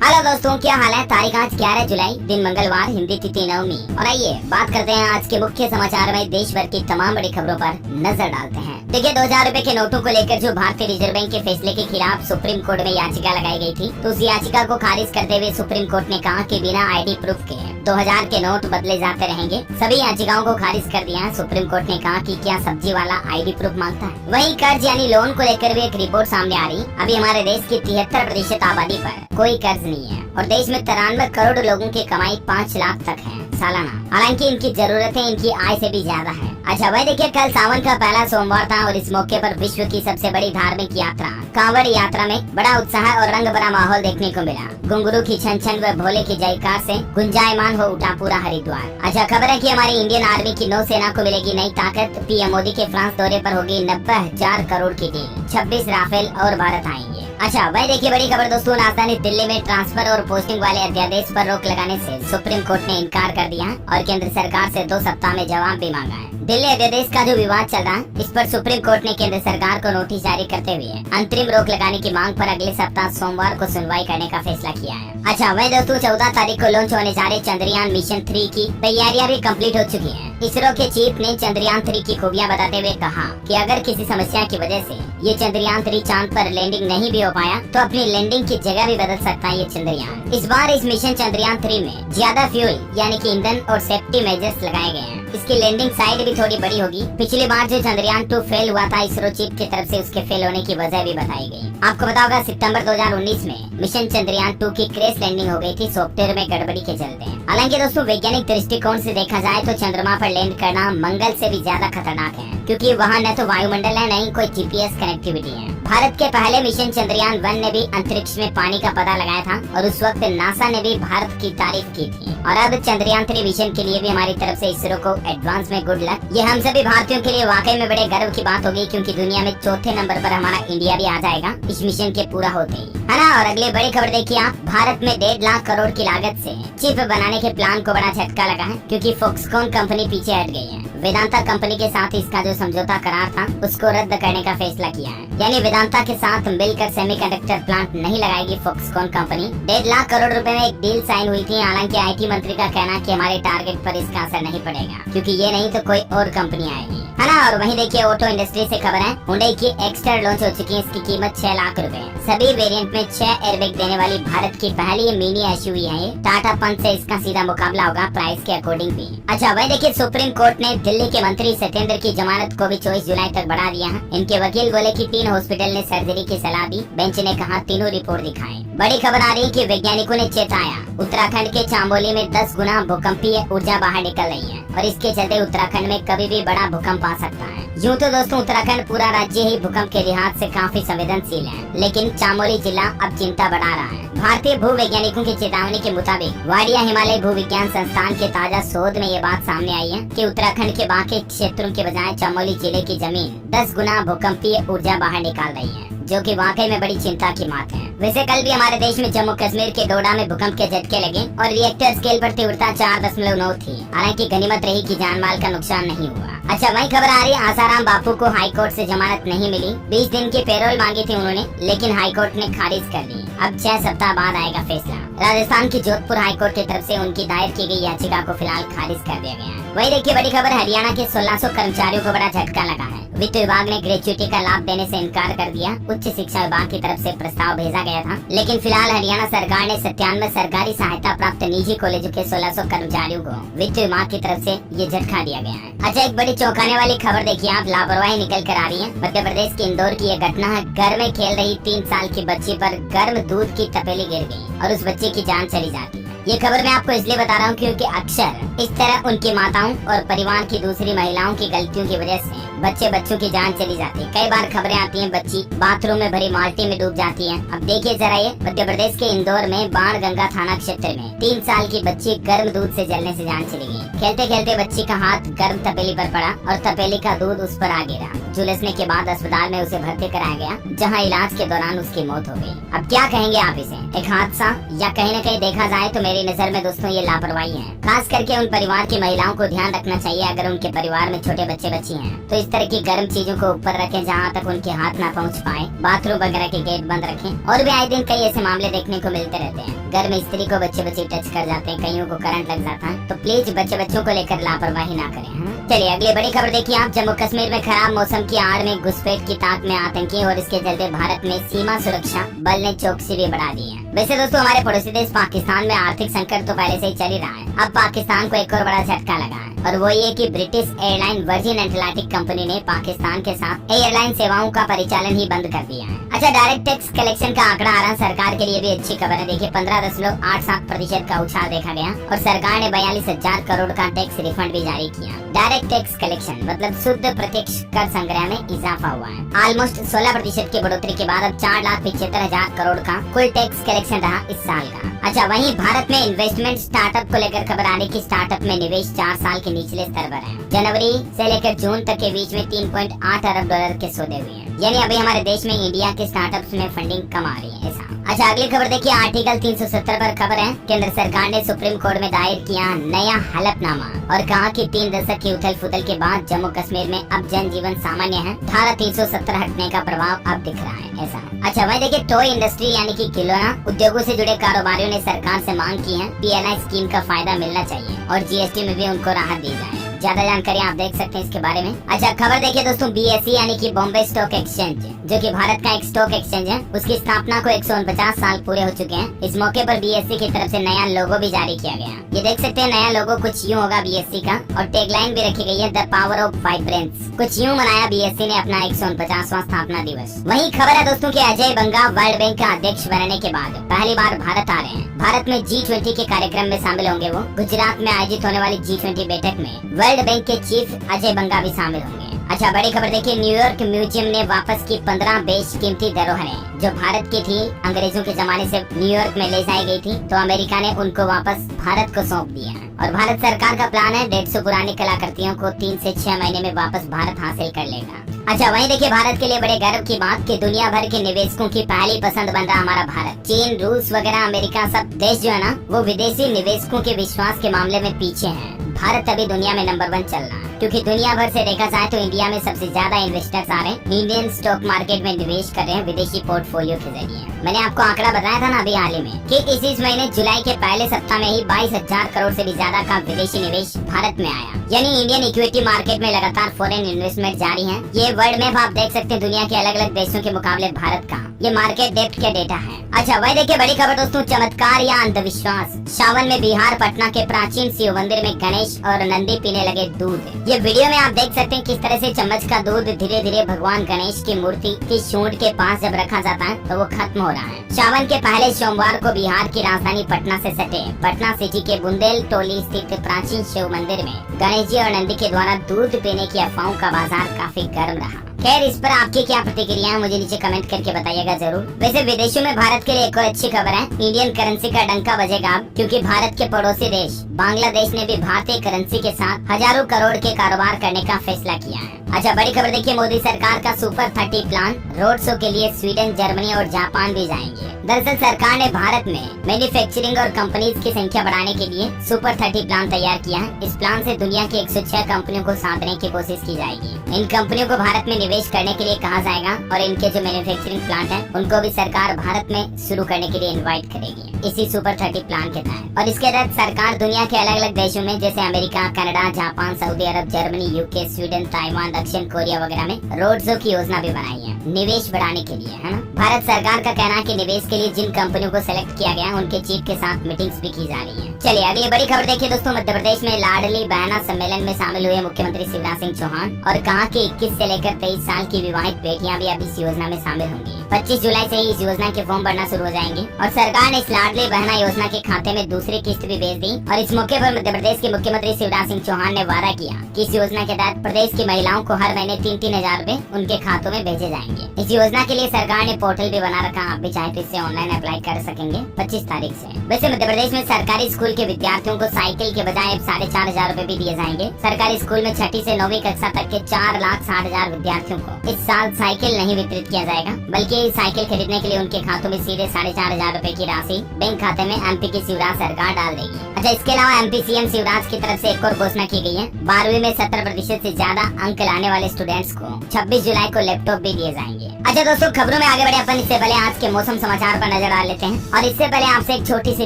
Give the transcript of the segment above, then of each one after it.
Hello दोस्तों, क्या हाल है। तारीख आज 11 जुलाई, दिन मंगलवार, हिंदी तिथि नवमी। और आइए बात करते हैं आज के मुख्य समाचार में देश भर की तमाम बड़ी खबरों पर नजर डालते हैं। देखिए, 2000 रुपए के नोटों को लेकर जो भारतीय रिजर्व बैंक के फैसले के खिलाफ सुप्रीम कोर्ट में याचिका लगाई गई थी, तो उस याचिका को खारिज करते हुए सुप्रीम कोर्ट ने कहा कि बिना आईडी प्रूफ के 2000 के नोट बदले जाते रहेंगे। सभी याचिकाओं को खारिज कर दिया। सुप्रीम कोर्ट ने कहा कि क्या सब्जी वाला आईडी प्रूफ मांगता है। वहीं कर्ज यानी लोन को लेकर भी एक रिपोर्ट सामने आ रही। अभी हमारे देश की 73% आबादी पर कोई कर्ज नहीं है और देश में 93 करोड़ लोगों की कमाई 5 लाख तक है सालाना। हालांकि इनकी जरूरतें इनकी आय से भी ज्यादा है। अच्छा भाई, देखिए, कल सावन का पहला सोमवार था और इस मौके पर विश्व की सबसे बड़ी धार्मिक यात्रा कांवड़ यात्रा में बड़ा उत्साह और रंग भरा माहौल देखने को मिला। घुंघरू की छन छन व भोले की जयकार से गुंजायमान हो उठा पूरा हरिद्वार। अच्छा खबर है कि हमारी इंडियन आर्मी की नौसेना को मिलेगी नई ताकत। पीएम मोदी के फ्रांस दौरे पर होगी 90,000 करोड़ की डील। 26 राफेल और भारत आएंगे। अच्छा भाई, देखिए, बड़ी खबर दोस्तों, राजधानी दिल्ली में ट्रांसफर और पोस्टिंग वाले अध्यादेश पर रोक लगाने से सुप्रीम कोर्ट ने इनकार कर दिया और केंद्र सरकार से 2 सप्ताह में जवाब भी मांगा है। दिल्ली अध्यादेश का जो विवाद चल रहा है, इस पर सुप्रीम कोर्ट ने केंद्र सरकार को नोटिस जारी करते हुए अंतरिम रोक लगाने की मांग पर अगले सप्ताह सोमवार को सुनवाई करने का फैसला किया है। अच्छा वही दोस्तों, 14 तारीख को लॉन्च होने जा रहे चंद्रयान मिशन 3 की तैयारियां भी कंप्लीट हो चुकी हैं। इसरो के चीफ ने चंद्रयान 3 की खूबियां बताते हुए कहा कि अगर किसी समस्या की वजह से ये चंद्रयान 3 चांद पर लैंडिंग नहीं भी हो पाया तो अपनी लैंडिंग की जगह भी बदल सकता है ये चंद्रयान। इस बार इस मिशन चंद्रयान 3 में ज्यादा फ्यूल यानी कि ईंधन और सेफ्टी मेजर्स लगाए गए हैं। इसकी लैंडिंग साइड भी थोड़ी बड़ी होगी। पिछली बार जो चंद्रयान 2 फेल हुआ था, इसरो चीफ की तरफ से उसके फेल होने की वजह भी बताई गई। आपको पता होगा, सितंबर 2019 में मिशन चंद्रयान 2 की क्रैश लैंडिंग हो गई थी सॉफ्टवेयर में गड़बड़ी के चलते। हालांकि दोस्तों, वैज्ञानिक दृष्टिकोण से देखा जाए तो चंद्रमा पर लैंड करना मंगल से भी ज्यादा खतरनाक है, क्योंकि वहाँ न तो वायुमंडल है, न ही कोई जीपीएस कनेक्टिविटी है। भारत के पहले मिशन चंद्रयान 1 ने भी अंतरिक्ष में पानी का पता लगाया था और उस वक्त नासा ने भी भारत की तारीफ की थी। और अब चंद्रयान 3 मिशन के लिए भी हमारी तरफ से इसरो को एडवांस में गुड लक। ये हम सभी भारतीयों के लिए वाकई में बड़े गर्व की बात होगी, क्योंकि दुनिया में 4थे नंबर पर हमारा इंडिया भी आ जाएगा इस मिशन के पूरा होते ही, है ना। और अगली बड़ी खबर देखिए आप, भारत में 1.5 लाख करोड़ की लागत से चिप बनाने के प्लान को बड़ा झटका लगा है, क्योंकि फॉक्सकॉन कंपनी पीछे हट गई है। वेदांता कंपनी के साथ इसका जो समझौता करार था उसको रद्द करने का फैसला किया है। यानी वेदांता के साथ मिलकर सेमीकंडक्टर प्लांट नहीं लगाएगी फॉक्सकॉन कंपनी। 1.5 लाख करोड़ रुपए में एक डील साइन हुई थी। हालांकि आईटी मंत्री का कहना है कि हमारे टारगेट पर इसका असर नहीं पड़ेगा, क्योंकि ये नहीं तो कोई और कंपनी आएगी, है ना। और वहीं देखिए, ऑटो इंडस्ट्री से खबर है, हुंडई की एक्स्टर लॉन्च हो चुकी है। इसकी कीमत 6 लाख रुपए। सभी वेरिएंट में 6 एयरबैग देने वाली भारत की पहली मिनी एसयूवी है ये। टाटा पंच से इसका सीधा मुकाबला होगा प्राइस के अकॉर्डिंग भी। अच्छा वही देखिए, सुप्रीम कोर्ट ने दिल्ली के मंत्री सत्येंद्र की जमानत को भी 24 जुलाई तक बढ़ा दिया है। इनके वकील बोले कि 3 हॉस्पिटल ने सर्जरी की सलाह दी। बेंच ने कहा तीनों रिपोर्ट दिखाएं। बड़ी खबर आ रही कि वैज्ञानिकों ने चेताया, उत्तराखंड के चामोली में 10 गुना भूकंपीय ऊर्जा बाहर निकल रही है और इसके चलते उत्तराखंड में कभी भी बड़ा भूकंप आ सकता है। यूँ तो दोस्तों, उत्तराखंड पूरा राज्य ही भूकंप के लिहाज से काफी संवेदनशील है, लेकिन चामोली जिला अब चिंता बढ़ा रहा है। भारतीय भू वैज्ञानिकों की चेतावनी के मुताबिक वाडिया हिमालय भू विज्ञान संस्थान के ताजा शोध में ये बात सामने आई है कि उत्तराखंड के बाकी क्षेत्रों के बजाय चमोली जिले की जमीन 10 गुना भूकंपीय ऊर्जा बाहर निकाल रही है, जो कि वाकई में बड़ी चिंता की बात है। वैसे कल भी हमारे देश में जम्मू कश्मीर के डोडा में भूकंप के झटके लगे और रिएक्टर स्केल पर तीव्रता 4.9 थी। हालांकि गनीमत रही कि जान माल का नुकसान नहीं हुआ। अच्छा वही खबर आ रही है, आसाराम बापू को हाईकोर्ट से जमानत नहीं मिली। 20 दिन की पेरोल मांगी थी उन्होंने, लेकिन हाईकोर्ट ने खारिज कर दी। अब 6 सप्ताह बाद आएगा फैसला। राजस्थान की जोधपुर हाईकोर्ट की तरफ से उनकी दायर की गई याचिका को फिलहाल खारिज कर दिया गया है। वही देखिए, बड़ी खबर, हरियाणा के 1600 कर्मचारियों को बड़ा झटका लगा है। वित्त विभाग ने ग्रेच्युटी का लाभ देने से इनकार कर दिया। उच्च शिक्षा विभाग की तरफ से प्रस्ताव भेजा गया था, लेकिन फिलहाल हरियाणा सरकार ने 97 सरकारी सहायता प्राप्त निजी कॉलेजों के 1600 कर्मचारियों को वित्त विभाग की तरफ से ये झटका दिया गया है। अच्छा, एक बड़ी चौंकाने वाली खबर देखिए आप, लापरवाही निकल कर आ रही है। मध्य प्रदेश के इंदौर की यह घटना है। घर में खेल रही 3 साल की बच्ची पर गर्म दूध की तपेली गिर गई और उस बच्चे की जान चली जाती है। ये खबर मैं आपको इसलिए बता रहा हूँ क्योंकि अक्सर इस तरह उनकी माताओं और परिवार की दूसरी महिलाओं की गलतियों की वजह से बच्चों की जान चली जाती है। कई बार खबरें आती हैं, बच्ची बाथरूम में भरी बाल्टी में डूब जाती है। अब देखिए जरा, ये मध्य प्रदेश के इंदौर में बाणगंगा थाना क्षेत्र में 3 साल की बच्ची गर्म दूध से जलने से जान चली गई। खेलते खेलते बच्ची का हाथ गर्म तपेली पर पड़ा और तपेली का दूध उस पर आ गिरा। झुलसने के बाद अस्पताल में उसे भर्ती कराया गया, जहाँ इलाज के दौरान उसकी मौत हो गई। अब क्या कहेंगे आप इसे, एक हादसा या कहीं न कहीं देखा जाए तो मेरी नजर में दोस्तों ये लापरवाही है। खास करके उन परिवार की महिलाओं को ध्यान रखना चाहिए, अगर उनके परिवार में छोटे बच्चे बच्ची हैं तो इस इस तरह की गर्म चीजों को ऊपर रखें जहाँ तक उनके हाथ ना पहुँच पाए। बाथरूम वगैरह के गेट बंद रखें। और भी आए दिन कई ऐसे मामले देखने को मिलते रहते हैं। घर में स्त्री को बच्चे टच कर जाते हैं, कईयों को करंट लग जाता है। तो प्लीज बच्चों को लेकर लापरवाही ना करें। चलिए अगली बड़ी खबर देखिए आप। जम्मू कश्मीर में खराब मौसम की आड़ में घुसपैठ की ताक में आतंकी और इसके चलते भारत में सीमा सुरक्षा बल ने चौकसी भी बढ़ा दी है। वैसे दोस्तों हमारे पड़ोसी देश पाकिस्तान में आर्थिक संकट तो पहले से ही चल ही रहा है। अब पाकिस्तान को एक और बड़ा झटका लगा है और वो ये कि British airline virgin Atlantic company ने पाकिस्तान के साथ एयरलाइन सेवाओं का परिचालन ही बंद कर दिया है। अच्छा, डायरेक्ट टैक्स कलेक्शन का आंकड़ा आ रहा सरकार के लिए भी अच्छी खबर है। देखिए 15.87% का उछाल देखा गया और सरकार ने 42,000 करोड़ का टैक्स रिफंड भी जारी किया। डायरेक्ट टैक्स कलेक्शन मतलब शुद्ध प्रत्यक्ष कर संग्रह में इजाफा हुआ है। ऑलमोस्ट 16% की बढ़ोतरी के बाद अब 4,75,000 करोड़ का कुल टैक्स कलेक्शन रहा इस साल का। अच्छा, वहीं भारत में इन्वेस्टमेंट स्टार्टअप को लेकर खबर आने की स्टार्टअप में निवेश 4 साल के निचले स्तर पर है। जनवरी से लेकर जून तक के बीच में 3.8 अरब डॉलर के सौदे हुए हैं। यानी अभी हमारे देश में इंडिया के स्टार्टअप्स में फंडिंग कम आ रही है ऐसा। अच्छा, अगली खबर देखिए आर्टिकल 370 पर खबर है। केंद्र सरकार ने सुप्रीम कोर्ट में दायर किया नया हलफनामा और कहा कि 3 दशक की उथल फुथल के बाद जम्मू कश्मीर में अब जनजीवन सामान्य है। धारा 370 हटने का प्रभाव अब दिख रहा है ऐसा। अच्छा, वही देखिए टॉय इंडस्ट्री यानी कि खिलौना उद्योगों से जुड़े कारोबारियों ने सरकार से मांग की है PLI स्कीम का फायदा मिलना चाहिए और GST में भी उनको राहत दी जाए। ज्यादा जानकारी आप देख सकते हैं इसके बारे में। अच्छा, खबर देखिए दोस्तों BSE यानी कि बॉम्बे स्टॉक एक्सचेंज जो कि भारत का एक स्टॉक एक्सचेंज है, उसकी स्थापना को 149 साल पूरे हो चुके हैं। इस मौके पर BSE की तरफ से नया लोगो भी जारी किया गया। ये देख सकते हैं नया लोगो कुछ यूँ होगा BSE का और टैगलाइन भी रखी गई है द पावर ऑफ वाइब्रेंस। कुछ यूँ मनाया BSE ने अपना 149वां स्थापना दिवस। वही खबर है दोस्तों की अजय बंगा वर्ल्ड बैंक का अध्यक्ष बनने के बाद पहली बार भारत आ रहे हैं। भारत में G20 के कार्यक्रम में शामिल होंगे वो। गुजरात में आयोजित होने वाली G20 बैठक में वर्ल्ड बैंक के चीफ अजय बंगा भी शामिल होंगे। अच्छा, बड़ी खबर देखिए न्यूयॉर्क म्यूजियम ने वापस की 15 बेशकीमती धरोहरें जो भारत की थी। अंग्रेजों के जमाने से न्यूयॉर्क में ले जाई गई थी तो अमेरिका ने उनको वापस भारत को सौंप दिया है और भारत सरकार का प्लान है 150 पुरानी कलाकृतियों को 3 से 6 महीने में वापस भारत हासिल कर लेगा। अच्छा, वहीं देखिए भारत के लिए बड़े गर्व की बात कि दुनिया भर के निवेशकों की पहली पसंद बन रहा हमारा भारत। चीन, रूस वगैरह अमेरिका सब देश जो है ना वो विदेशी निवेशकों के विश्वास के मामले में पीछे हैं। भारत अभी दुनिया में नंबर 1 चल रहा है क्योंकि दुनिया भर से देखा जाए तो इंडिया में सबसे ज्यादा इन्वेस्टर्स आ रहे हैं। इंडियन स्टॉक मार्केट में निवेश कर रहे हैं विदेशी पोर्टफोलियो के जरिए। मैंने आपको आंकड़ा बताया था ना अभी हाल ही में कि इस महीने जुलाई के पहले सप्ताह में ही 22,000 करोड़ से भी ज्यादा का विदेशी निवेश भारत में आया। यानी इंडियन इक्विटी मार्केट में लगातार फॉरेन इन्वेस्टमेंट जारी है। ये वर्ल्ड मैप आप देख सकते हैं दुनिया के अलग अलग देशों के मुकाबले भारत का ये मार्केट डेप्थ के डेटा है। अच्छा, वही देखिए बड़ी खबर दोस्तों चमत्कार या अंधविश्वास। सावन में बिहार पटना के प्राचीन शिव मंदिर में गणेश और नंदी पीने लगे दूध। ये वीडियो में आप देख सकते हैं किस तरह से चम्मच का दूध धीरे धीरे भगवान गणेश की मूर्ति की सूंड के पास जब रखा जाता है तो वो खत्म हो रहा है। सावन के पहले सोमवार को बिहार की राजधानी पटना से सटे पटना सिटी के बुंदेल टोली स्थित प्राचीन शिव मंदिर में गणेश जी और नंदी के द्वारा दूध पीने की अफवाहों का बाजार काफी गर्म रहा। खैर, इस पर आपकी क्या प्रतिक्रिया है मुझे नीचे कमेंट करके बताइएगा जरूर। वैसे विदेशों में भारत के लिए एक और अच्छी खबर है। इंडियन करेंसी का डंका बजेगा अब क्योंकि भारत के पड़ोसी देश बांग्लादेश ने भी भारतीय करेंसी के साथ हजारों करोड़ के कारोबार करने का फैसला किया है। अच्छा, बड़ी खबर देखिए मोदी सरकार का सुपर 30 प्लान। रोड शो के लिए स्वीडन, जर्मनी और जापान भी जाएंगे। दरअसल सरकार ने भारत में मैन्युफैक्चरिंग और कंपनीज की संख्या बढ़ाने के लिए सुपर 30 प्लान तैयार किया है। इस प्लान से दुनिया की 106 कंपनियों को साधने की कोशिश की जाएगी। इन कंपनियों को भारत में निवेश करने के लिए कहा जाएगा और इनके जो मैन्युफैक्चरिंग प्लांट है उनको भी सरकार भारत में शुरू करने के लिए इनवाइट करेगी इसी सुपर 30 प्लान के तहत। और इसके तहत सरकार दुनिया के अलग अलग देशों में जैसे अमेरिका, कनाडा, जापान, सऊदी अरब, जर्मनी, यूके, स्वीडन, ताइवान, दक्षिण कोरिया वगैरह में रोड शो की योजना भी बनाई है निवेश बढ़ाने के लिए, है ना। भारत सरकार का कहना है कि निवेश के लिए जिन कंपनियों को सिलेक्ट किया गया उनके चीफ के साथ मीटिंग्स भी की जा रही है। चलिए अगली बड़ी खबर देखिए दोस्तों। मध्य प्रदेश में लाडली बहना सम्मेलन में शामिल हुए मुख्यमंत्री शिवराज सिंह चौहान और कहा कि 21 से लेकर 23 साल की विवाहित बेटियां भी अब इस योजना में शामिल होंगी। 25 जुलाई से ही इस योजना के फॉर्म भरना शुरू हो जाएंगे और सरकार ने इस लाडली बहना योजना के खाते में दूसरी किस्त भी भेज दी। और इस मौके पर मध्य प्रदेश के मुख्यमंत्री शिवराज सिंह चौहान ने वादा किया कि इस योजना के तहत प्रदेश की महिलाओं को हर महीने 3-3 हजार रूपए उनके खातों में भेजे जाएंगे। इस योजना के लिए सरकार ने पोर्टल भी बना रखा, आप भी चाहे तो इससे ऑनलाइन अप्लाई कर सकेंगे 25 तारीख से। वैसे मध्य प्रदेश में सरकारी स्कूल के विद्यार्थियों को साइकिल के बजाय अब 4,500 रूपए भी दिए जाएंगे। सरकारी स्कूल में 6ठी से 9वीं कक्षा तक के 4,60,000 विद्यार्थियों को इस साल साइकिल नहीं वितरित किया जाएगा, बल्कि साइकिल खरीदने के लिए उनके खातों में सीधे 4,500 रूपए की राशि बैंक खाते में MP की शिवराज सरकार डाल देगी। अच्छा, इसके अलावा MP CM शिवराज की तरफ से एक और घोषणा की गई है। 12वीं में 70% से ज्यादा अंक लाने आने वाले स्टूडेंट्स को 26 जुलाई को लैपटॉप भी दिए जाएंगे। अच्छा दोस्तों, खबरों में आगे बढ़े अपन इससे पहले आज के मौसम समाचार पर नजर डाल लेते हैं। और इससे पहले आपसे एक छोटी सी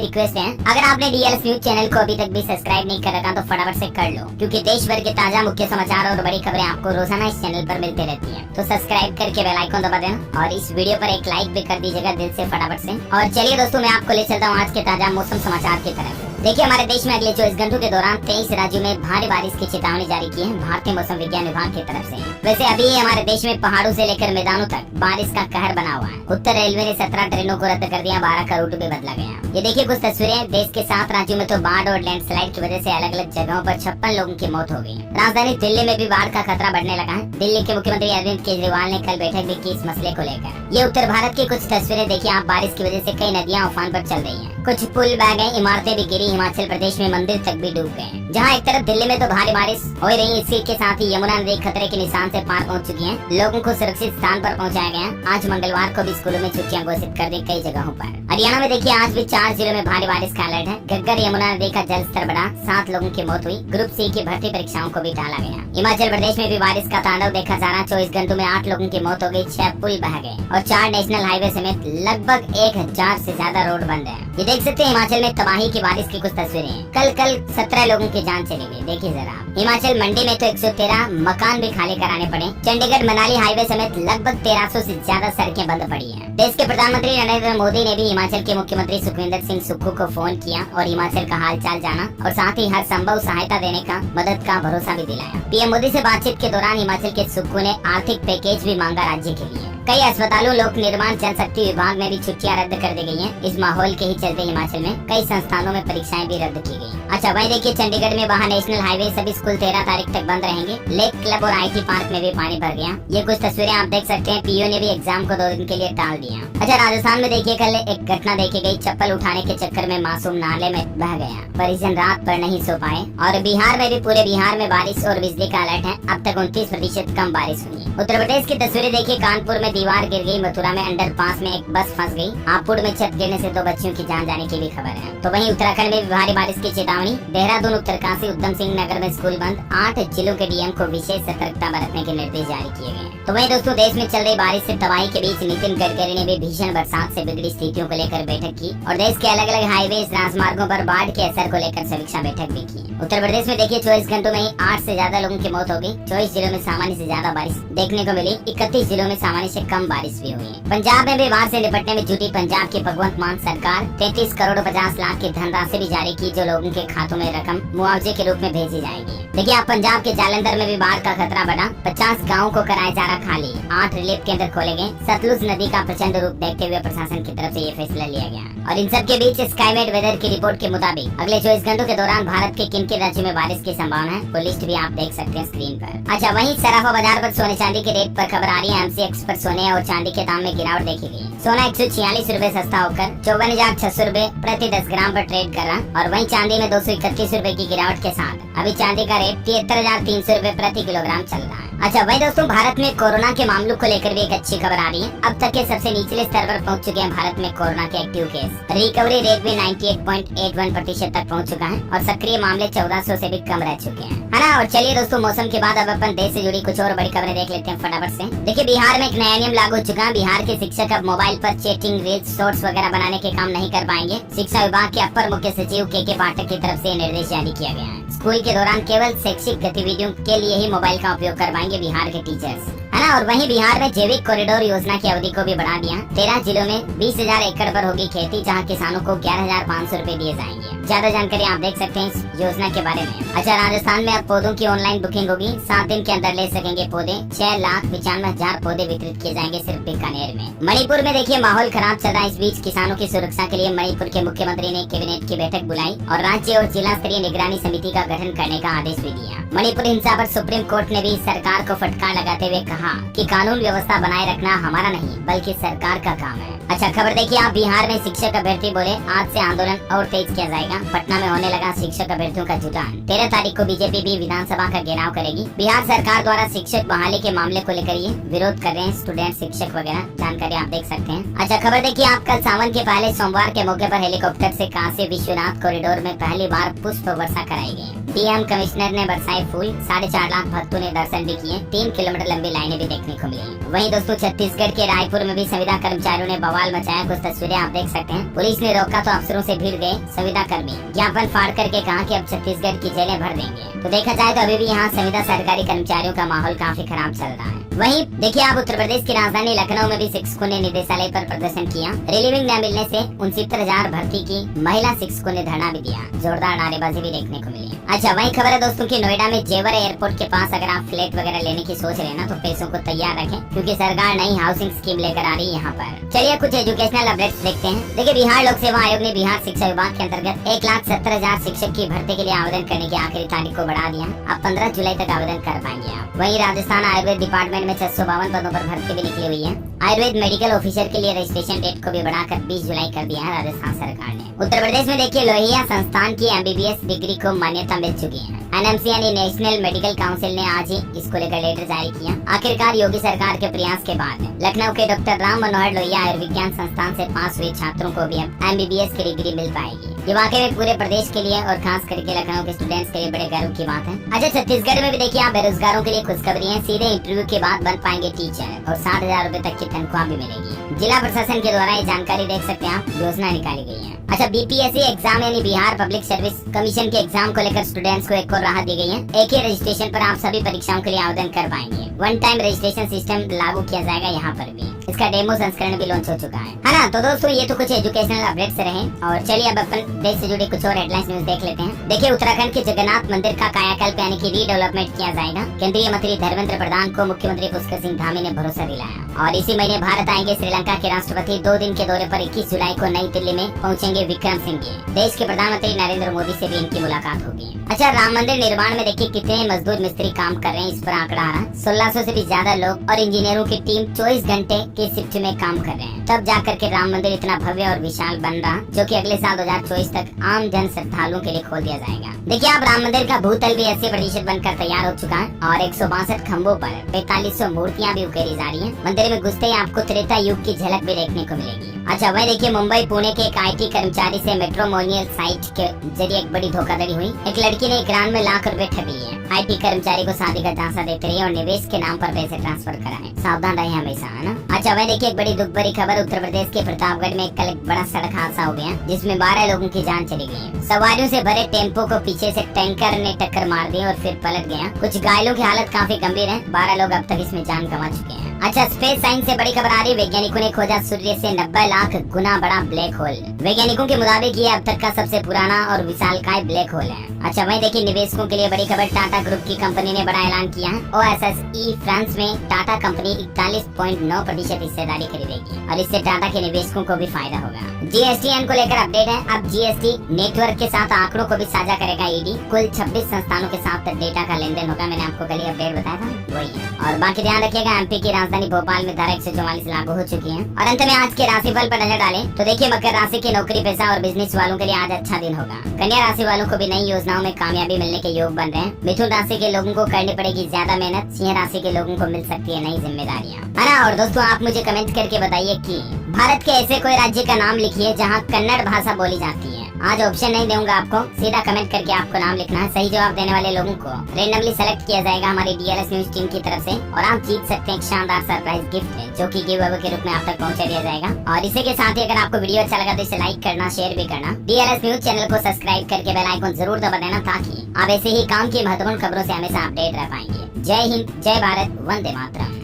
रिक्वेस्ट है, अगर आपने डीएलएस न्यूज चैनल को अभी तक भी सब्सक्राइब नहीं कर रखा तो फटाफट से कर लो, क्योंकि देश भर के ताजा मुख्य समाचार और बड़ी खबरें आपको रोजाना इस चैनल पर मिलती रहती है। तो सब्सक्राइब करके बेल आइकन दबा देना और इस वीडियो पर एक लाइक भी कर दीजिएगा दिल से फटाफट से। और चलिए दोस्तों, मैं आपको ले चलता हूँ आज के ताजा मौसम समाचार की तरफ। देखिए, हमारे देश में अगले 24 घंटों के दौरान 23 राज्यों में भारी बारिश की चेतावनी जारी की है भारतीय मौसम विज्ञान विभाग की तरफ से। वैसे अभी हमारे देश में पहाड़ों से लेकर मैदानों तक बारिश का कहर बना हुआ है। उत्तर रेलवे ने 17 ट्रेनों को रद्द कर दिया, 12 का रूट भी बदला गया। ये देखिए कुछ तस्वीरें। देश के 7 राज्यों में तो बाढ़ और लैंडस्लाइड की वजह से अलग अलग जगहों पर 56 लोगों की मौत हो गई। राजधानी दिल्ली में भी बाढ़ का खतरा बढ़ने लगा है। दिल्ली के मुख्यमंत्री अरविंद केजरीवाल ने कल बैठक भी की इस मसले को लेकर। ये उत्तर भारत की कुछ तस्वीरें देखिए आप। बारिश की वजह से कई नदियां उफान पर चल रही हैं। कुछ पुल बह गए, इमारतें भी गिरी। हिमाचल प्रदेश में मंदिर तक भी डूब गए। जहां एक तरफ दिल्ली में तो भारी बारिश हो रही, इसी के साथ ही यमुना नदी खतरे के निशान से पार पहुंच चुकी है। लोगों को सुरक्षित स्थान पर पहुंचाया गया। आज मंगलवार को भी स्कूलों में छुट्टियां घोषित कर दी कई जगहों पर। हरियाणा में देखिए आज भी 4 जिलों में भारी बारिश का अलर्ट है। घग्गर यमुना नदी का जल स्तर बढ़ा, 7 लोगों की मौत हुई। ग्रुप सी की भर्ती परीक्षाओं को भी टाला गया। हिमाचल प्रदेश में भी बारिश का तांडव देखा जा रहा। 24 घंटों में 8 लोगों की मौत हो गई, 6 पुल बह गए और 4 नेशनल हाईवे समेत लगभग 1000 से ज्यादा रोड बंद है। ये देख सकते हैं हिमाचल में तबाही की बारिश की कुछ तस्वीरें। कल 17 लोगों की जान चली गई। देखिए जरा, हिमाचल मंडी में तो 113 मकान भी खाली कराने पड़े। चंडीगढ़ मनाली हाईवे समेत लगभग 1300 से ज्यादा सड़कें बंद पड़ी हैं। देश के प्रधानमंत्री नरेंद्र मोदी ने भी हिमाचल के मुख्यमंत्री सुखविंदर सिंह सुक्खू को फोन किया और हिमाचल का हालचाल जाना और साथ ही हर संभव सहायता देने का, मदद का भरोसा भी दिलाया। पीएम मोदी से बातचीत के दौरान हिमाचल के सुक्खू ने आर्थिक पैकेज भी मांगा राज्य के लिए। कई अस्पतालों, लोक निर्माण, जनशक्ति विभाग में भी छुट्टियां रद्द कर दी गई हैं। इस माहौल के ही चलते हिमाचल में कई संस्थानों में परीक्षाएं भी रद्द की गई। अच्छा, वहीं देखिए चंडीगढ़ में वहाँ नेशनल हाईवे सभी स्कूल 13 तारीख तक बंद रहेंगे। लेक क्लब और IT पार्क में भी पानी भर गया। ये कुछ तस्वीरें आप देख सकते हैं। पीओ ने भी एग्जाम को 2 दिन के लिए टाल दिया। अच्छा, राजस्थान में देखिए कल एक घटना देखी गई। चप्पल उठाने के चक्कर में मासूम नाले में बह गया। परिजन रात भर नहीं सो पाए। और बिहार में भी, पूरे बिहार में बारिश और बिजली का अलर्ट है। अब तक 29% कम बारिश हुई। उत्तर प्रदेश की तस्वीरें देखिए। कानपुर में दीवार गिर गई। मथुरा में अंडरपास में एक बस फंस गई। हापुड़ में छत गिरने से 2 बच्चियों की जान जाने की भी खबर है। तो वहीं उत्तराखंड में भारी बारिश की चेतावनी। देहरादून, उत्तरकाशी, उधम सिंह नगर में स्कूल बंद। 8 जिलों के डीएम को विशेष सतर्कता बरतने के निर्देश जारी किए गए। तो वहीं दोस्तों, देश में चल रही बारिश से तबाही के बीच नितिन गडकरी ने भी भीषण बरसात से बिगड़ी स्थितियों को लेकर बैठक की और देश के अलग अलग हाईवे, राजमार्गों पर बाढ़ के असर को लेकर समीक्षा बैठक भी की। उत्तर प्रदेश में देखिए 24 घंटों में ही 8 से ज्यादा लोगों की मौत हो गई। 24 जिलों में सामान्य से ज्यादा बारिश देखने को मिली। 31 जिलों में सामान्य से कम बारिश भी हुई। पंजाब में भी बाढ़ से निपटने में जुटी पंजाब की भगवंत मान सरकार 33 करोड़ 50 लाख की धनराशि भी जारी की, जो लोगों के खातों में रकम मुआवजे के रूप में भेजी जाएगी। देखिए आप, पंजाब के जालंधर में भी बाढ़ का खतरा बढ़ा। 50 गाँव को कराया जा रहा खाली। 8 रिलीफ केंद्र खोले गए। सतलुज नदी का प्रचंड रूप देखते हुए प्रशासन की तरफ से ये फैसला लिया गया। और इन सब के बीच स्काईमेट वेदर की रिपोर्ट के मुताबिक अगले 24 घंटों के दौरान भारत के किन राज्यों में बारिश की संभावना है, वो लिस्ट भी आप देख सकते हैं स्क्रीन पर। अच्छा, वहीं सराफा बाजार पर सोने चांदी के रेट पर खबर आ रही है। MCX पर सोने और चांदी के दाम में गिरावट देखी गई। सोना 146 रुपए सस्ता होकर 54,600 रुपए प्रति 10 ग्राम पर ट्रेड कर रहा। और वहीं चांदी में 231 रुपए की गिरावट के साथ अभी चांदी का रेट 73,300 रुपए प्रति किलोग्राम चल रहा है। अच्छा, वहीं दोस्तों, भारत में कोरोना के मामलों को लेकर भी एक अच्छी खबर आ रही है। अब तक के सबसे निचले स्तर पर पहुंच चुके हैं भारत में कोरोना के एक्टिव केस। रिकवरी रेट भी 98.81% तक पहुंच चुका है और सक्रिय मामले 1400 से भी कम रह चुके हैं, है ना। और चलिए दोस्तों, मौसम के बाद अब अपन देश से जुड़ी कुछ और बड़ी खबरें देख लेते हैं फटाफट से। देखिए, बिहार में एक नया नियम लागू हो चुका है। बिहार के शिक्षक अब मोबाइल पर चैटिंग, रील्स, शॉर्ट्स वगैरह बनाने के काम नहीं कर पाएंगे। शिक्षा विभाग के अपर मुख्य सचिव के पाठक की तरफ से निर्देश जारी किया गया है। स्कूल के दौरान केवल शैक्षिक गतिविधियों के लिए ही मोबाइल का उपयोग कर पाएंगे बिहार के टीचर्स, है ना। और वहीं बिहार में जैविक कॉरिडोर योजना की अवधि को भी बढ़ा दिया। 13 जिलों में 20,000 एकड़ पर होगी खेती, जहां किसानों को 11,500 रुपए दिए जाएंगे। ज्यादा जानकारी आप देख सकते हैं इस योजना के बारे में। अच्छा, राजस्थान में अब पौधों की ऑनलाइन बुकिंग होगी। 7 दिन के अंदर ले सकेंगे पौधे। 6,95,000 पौधे वितरित किए जाएंगे सिर्फ बीकानेर में। मणिपुर में देखिए माहौल खराब चल रहा है। इस बीच किसानों की सुरक्षा के लिए मणिपुर के मुख्यमंत्री ने कैबिनेट की बैठक बुलाई और राज्य और जिला स्तरीय निगरानी समिति का गठन करने का आदेश भी दिया। मणिपुर हिंसा पर सुप्रीम कोर्ट ने भी सरकार को फटकार लगाते हुए कहा कि कानून व्यवस्था बनाए रखना हमारा नहीं बल्कि सरकार का काम है। अच्छा खबर देखिए आप, बिहार में शिक्षक अभ्यर्थी बोले आज से आंदोलन और तेज किया जाएगा। पटना में होने लगा शिक्षक अभ्यर्थियों का जुटान। 13 तारीख को बीजेपी भी विधानसभा का घेराव करेगी। बिहार सरकार द्वारा शिक्षक बहाली के मामले को लेकर ये विरोध कर रहे हैं स्टूडेंट, शिक्षक वगैरह। जानकारी आप देख सकते हैं। अच्छा खबर देखिए आप, कल सावन के पहले सोमवार के मौके पर हेलीकॉप्टर से काशी विश्वनाथ कॉरिडोर में पहली बार पुष्प वर्षा कराई गई। डीएम कमिश्नर ने बरसाए फूल। 4.5 लाख भक्तों ने दर्शन भी किए। 3 किलोमीटर लंबी लाइनें भी देखने को मिली। वहीं दोस्तों छत्तीसगढ़ के रायपुर में भी संविदा कर्मचारियों ने बवाल मचाया। कुछ तस्वीरें आप देख सकते हैं। पुलिस ने रोका तो अफसरों से भिड़ गए संविदा कर्मी। ज्ञापन फाड़ करके कहा कि अब छत्तीसगढ़ की जेलें भर देंगे। तो देखा जाए तो अभी भी यहाँ संविदा सरकारी कर्मचारियों का माहौल काफी खराब चल रहा है। वहीं देखिए आप, उत्तर प्रदेश की राजधानी लखनऊ में भी शिक्षकों ने निदेशालय पर प्रदर्शन किया। रिलीविंग न मिलने से 69,000 भर्ती की महिला शिक्षकों ने धरना भी दिया। जोरदार नारेबाजी भी देखने को मिली। अच्छा वही खबर है दोस्तों की नोएडा में जेवर एयरपोर्ट के पास अगर आप फ्लैट वगैरह लेने की सोच रहे हैं ना, तो पैसों को तैयार रखें, क्योंकि सरकार नई हाउसिंग स्कीम लेकर आ रही है यहाँ पर। चलिए कुछ एजुकेशनल अपडेट्स देखते हैं। देखिए बिहार लोक सेवा आयोग ने बिहार शिक्षा विभाग के अंतर्गत 1,70,000 शिक्षक की भर्ती के लिए आवेदन करने की आखिरी तारीख को बढ़ा दिया। अब 15 जुलाई तक आवेदन कर पाएंगे आप। वहीं राजस्थान आयुर्वेद डिपार्टमेंट में 652 पदों पर भर्ती भी निकली हुई है। आयुर्वेद मेडिकल ऑफिसर के लिए रजिस्ट्रेशन डेट को भी बढ़ाकर 20 जुलाई कर दिया है राजस्थान सरकार ने। उत्तर प्रदेश में देखिए लोहिया संस्थान की MBBS डिग्री को मान्यता मिल चुकी है। NMC यानी नेशनल मेडिकल काउंसिल ने आज ही इसको लेकर लेटर जारी किया। आखिरकार योगी सरकार के प्रयास के बाद लखनऊ के डॉक्टर राम मनोहर लोहिया आयुर्विज्ञान संस्थान से पास हुए छात्रों को भी अब MBBS की डिग्री मिल पाएगी। ये वाकई में पूरे प्रदेश के लिए और खास करके लखनऊ के स्टूडेंट्स के लिए बड़े गर्व की बात है। अच्छा छत्तीसगढ़ में भी देखिए आप, बेरोजगारों के लिए खुशखबरी है। सीधे इंटरव्यू के बाद बन पाएंगे टीचर और 60,000 रूपए तक की तनख्वाह भी मिलेगी। जिला प्रशासन के द्वारा ये जानकारी देख सकते हैं आप, योजना निकाली गई है। अच्छा BPSC एग्जाम यानी बिहार पब्लिक सर्विस कमीशन के एग्जाम को लेकर स्टूडेंट्स को एक और राहत दी गई है। एक ही रजिस्ट्रेशन पर आप सभी परीक्षाओं के लिए आवेदन कर पाएंगे। वन टाइम रजिस्ट्रेशन सिस्टम लागू किया जाएगा यहाँ पर भी। इसका डेमो संस्करण भी लॉन्च हो चुका है ना। तो दोस्तों ये तो कुछ एजुकेशनल अपडेट्स रहे और चलिए अब अपन देश से जुड़े कुछ और हेडलाइंस न्यूज देख लेते हैं। देखिए उत्तराखंड के जगन्नाथ मंदिर का कायाकल्प यानी कि रीडेवलपमेंट किया जाएगा। केंद्रीय मंत्री धर्मेंद्र प्रधान को मुख्यमंत्री पुष्कर सिंह धामी ने भरोसा दिलाया। और इसी महीने भारत आएंगे श्रीलंका के राष्ट्रपति। 2 दिन के दौरे पर 21 जुलाई को नई दिल्ली में पहुंचेंगे विक्रम सिंघे। देश के प्रधानमंत्री नरेंद्र मोदी से भी इनकी मुलाकात होगी। अच्छा राम मंदिर निर्माण में देखिए कितने मजदूर मिस्त्री काम कर रहे हैं, इस पर आंकड़ा आ रहा है। 1600 से भी ज्यादा लोग और इंजीनियरों की टीम 24 घंटे की शिफ्ट में काम कर रहे हैं। तब जाकर के राम मंदिर इतना भव्य और विशाल बन रहा, जो कि अगले साल 2024 तक आम जन श्रद्धालुओं के लिए खोल दिया जाएगा। देखिए आप, राम मंदिर का भूतल भी 80% बनकर तैयार हो चुका है और 162 खम्बों पर 4500 मूर्तियां भी उकेरी जा रही हैं। मंदिर में घुसते ही आपको त्रेता युग की झलक भी देखने को मिलेगी। अच्छा वही देखिए, मुंबई पुणे के एक IT कर्मचारी से मैट्रिमोनियल साइट के जरिए एक बड़ी धोखाधड़ी हुई। एक लड़की ने 91 लाख रुपए ठग लिए। IT कर्मचारी को शादी का झांसा देते रही और निवेश के नाम पर पैसे ट्रांसफर कराए। सावधान रहे हमेशा, है ना। अच्छा वही देखिए, एक बड़ी दुख भरी खबर। उत्तर प्रदेश के प्रतापगढ़ में कल एक बड़ा सड़क हादसा हो गया, जिसमें 12 लोगों की जान चली गई। सवारियों से भरे टेम्पो को पीछे से टैंकर ने टक्कर मार दी और फिर पलट गया। कुछ घायलों की हालत काफी गंभीर है। 12 लोग अब तक इसमें जान गंवा चुके हैं। अच्छा स्पेस साइंस से बड़ी खबर आ रही। वैज्ञानिकों ने खोजा सूर्य से 90 लाख गुना बड़ा ब्लैक होल। वैज्ञानिकों के मुताबिक ये अब तक का सबसे पुराना और विशालकाय ब्लैक होल है। अच्छा वहीं देखिए, निवेशकों के लिए बड़ी खबर। टाटा ग्रुप की कंपनी ने बड़ा ऐलान किया है। OSSE फ्रांस में टाटा कंपनी 41.9% हिस्सेदारी खरीदेगी और इससे टाटा के निवेशकों को भी फायदा होगा। GSTN को लेकर अपडेट है। अब GST नेटवर्क के साथ आंकड़ों को भी साझा करेगा ED। कुल 26 संस्थानों के साथ डेटा का लेन देन होगा। मैंने आपको कल अपडेट बताया था, वही है। और बाकी ध्यान रखिएगा, MP की राजधानी भोपाल में धारा 144 लागू हो चुकी है। और अंत में आज के राशिफल पर नजर डालें तो देखिए, मकर राशि के नौकरी पेशा और बिजनेस वालों के लिए आज अच्छा दिन होगा। कन्या राशि वालों को भी नई योजनाओं में कामयाबी मिलने के योग बन रहे हैं। मिथुन राशि के लोगों को करनी पड़ेगी ज्यादा मेहनत। सिंह राशि के लोगों को मिल सकती है नई जिम्मेदारियां, है ना। और दोस्तों आप मुझे कमेंट करके बताइए कि भारत के ऐसे कोई राज्य का नाम लिखिए जहाँ कन्नड़ भाषा बोली जाती है। आज ऑप्शन नहीं दूंगा आपको, सीधा कमेंट करके आपको नाम लिखना है। सही जवाब देने वाले लोगों को रेंडमली सेलेक्ट किया जाएगा हमारी DLS न्यूज टीम की तरफ से और आप जीत सकते हैं एक शानदार सरप्राइज गिफ्ट है, जो कि गिव अवे के रूप में आप तक पहुंचा दिया जाएगा। और इसी के साथ ही अगर आपको वीडियो अच्छा लगा तो इसे लाइक करना, शेयर भी करना। DLS न्यूज चैनल को सब्सक्राइब करके बेल आइकन जरूर दबा देना, ताकि आप ऐसे ही काम की महत्वपूर्ण खबरों से हमेशा अपडेट रह पाएंगे। जय हिंद, जय भारत, वंदे मातरम।